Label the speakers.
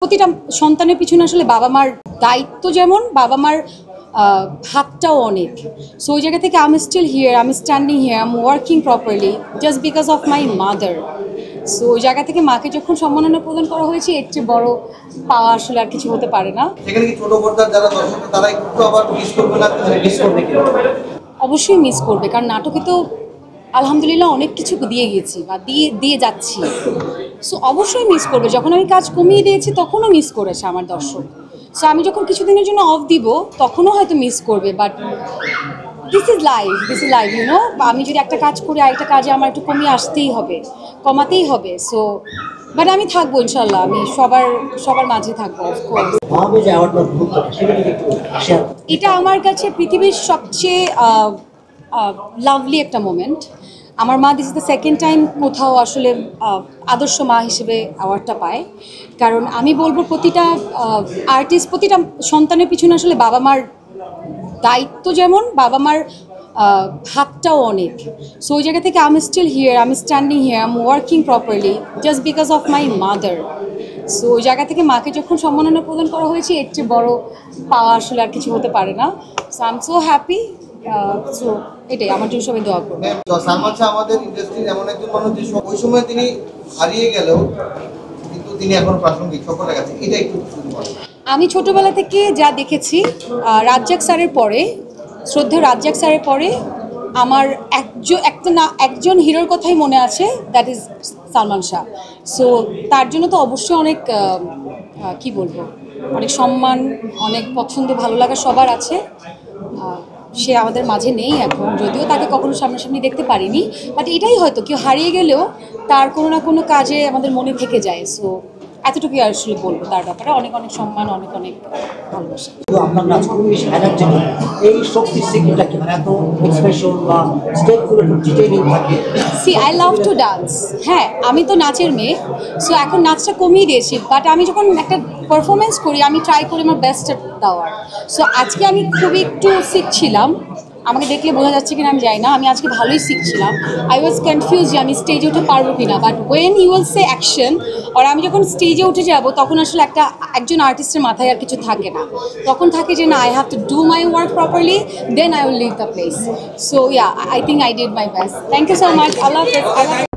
Speaker 1: প্রতিটা সন্তানের পিছনে আসলে বাবা মার দায়িত্ব যেমন বাবা মার হাতটাও অনেক। সো ওই জায়গা থেকে I am still here, I am standing here, I am working properly just because of my mother. So ওই জায়গা থেকে মাকে যখন সম্মাননা প্রদান করা হয়েছে, এর চেয়ে বড় পাওয়া আসলে আর কিছু হতে পারে না।
Speaker 2: সেখানে কি ছোট পর্দার যারা দর্শক তারা একটু আবার মিস করবে না? মিস করবে কি?
Speaker 1: অবশ্যই মিস করবে, কারণ নাটকে তো আলহামদুলিল্লাহ অনেক কিছু দিয়ে গিয়েছি বা দিয়ে যাচ্ছি। সো অবশ্যই মিস করবে। যখন আমি কাজ কমিয়ে দিয়েছি তখনও মিস করেছে আমার দর্শক। সো আমি যখন কিছুদিনের জন্য অফ দিব তখনও হয়তো মিস করবে, but this is life you know. আমি যদি একটা কাজ করি আরেকটা কাজে আমার একটু কমিয়ে আসতেই হবে, কমাতেই হবে। সো বাট আমি থাকবো ইনশাল্লাহ, আমি সবার মাঝে থাকবো অফকোর্স। এটা আমার কাছে পৃথিবীর সবচেয়ে লাভলি একটা মোমেন্ট। আমার মা this is the second time কোথাও আসলে আদর্শ মা হিসেবে অ্যাওয়ার্ডটা পায়। কারণ আমি বলবো প্রতিটা আর্টিস্ট, প্রতিটা সন্তানের পিছনে আসলে বাবা মার দায়িত্ব যেমন বাবা মার হাতটাও অনেক। সো ওই জায়গা থেকে I am still here, I am standing here, I am working properly just because of my mother. So ওই জায়গা থেকে মাকে যখন সম্মাননা প্রদান করা হয়েছে, এর চেয়ে বড় পাওয়া আসলে আর কিছু হতে পারে না। So I am so happy. So এটাই, আমার জন্য সবাই দোয়া করবে।
Speaker 2: সালমান শাহ আমাদের ইন্ডাস্ট্রির এমন একজন মানুষ যে ওই সময় তিনি হারিয়ে গেলেও কিন্তু তিনি এখন প্রাসঙ্গিক সকলের কাছে। এটা একটু শুরু করেন।
Speaker 1: আমি ছোটবেলা থেকে যা দেখেছি, রাজ্জাক স্যারের পরে, শ্রদ্ধেয় রাজ্জাক স্যারের পরে আমার একজন হিরোর কথাই মনে আছে, that is Salman Shah. So তার জন্য তো অবশ্যই অনেক কি বলবো, অনেক সম্মান, অনেক পছন্দ, ভালো লাগা সবার আছে। সে আমাদের মাঝে নেই এখন, যদিও তাকে কখনো সামনাসামনি দেখতে পারিনি, বাট এটাই হয়তো কেউ হারিয়ে গেলেও তার কোনো না কোনো কাজে আমাদের মনে থেকে যায়। সো এতটুকুই আসলে বলবো তার ব্যাপারে। অনেক অনেক সম্মান, অনেক অনেক ভালোবাসা।
Speaker 3: আপনার নাচকর্মী হাইলাইট জন্য এই শক্তির সিক্রেটটা কি, মানে এত এক্সপ্রেশন বা স্টেপগুলো একটু ডিটেইলিং থাকে?
Speaker 1: See I love to dance. হ্যাঁ, আমি তো নাচের মেয়ে। সো এখন নাচটা কমিয়ে দিয়েছি, বাট আমি যখন একটা পারফরমেন্স করি আমি ট্রাই করি আমার বেস্টটা দেওয়ার। সো আজকে আমি খুবই একটু শিখছিলাম, আমাকে দেখলে বোঝা যাচ্ছে কিনা আমি জানি না, আমি আজকে ভালোই শিখছিলাম। আই ওয়াজ কনফিউজ যে আমি স্টেজে উঠে পারবো কিনা, but when you will say action, আর আমি যখন স্টেজে উঠে যাব তখন আসলে একজন আর্টিস্টের মাথায় আর কিছু থাকে না, তখন থাকে যে না, I have to do my work properly, then I will leave the place. So yeah, I think I did my best. Thank you so much. Allah হাফেজ।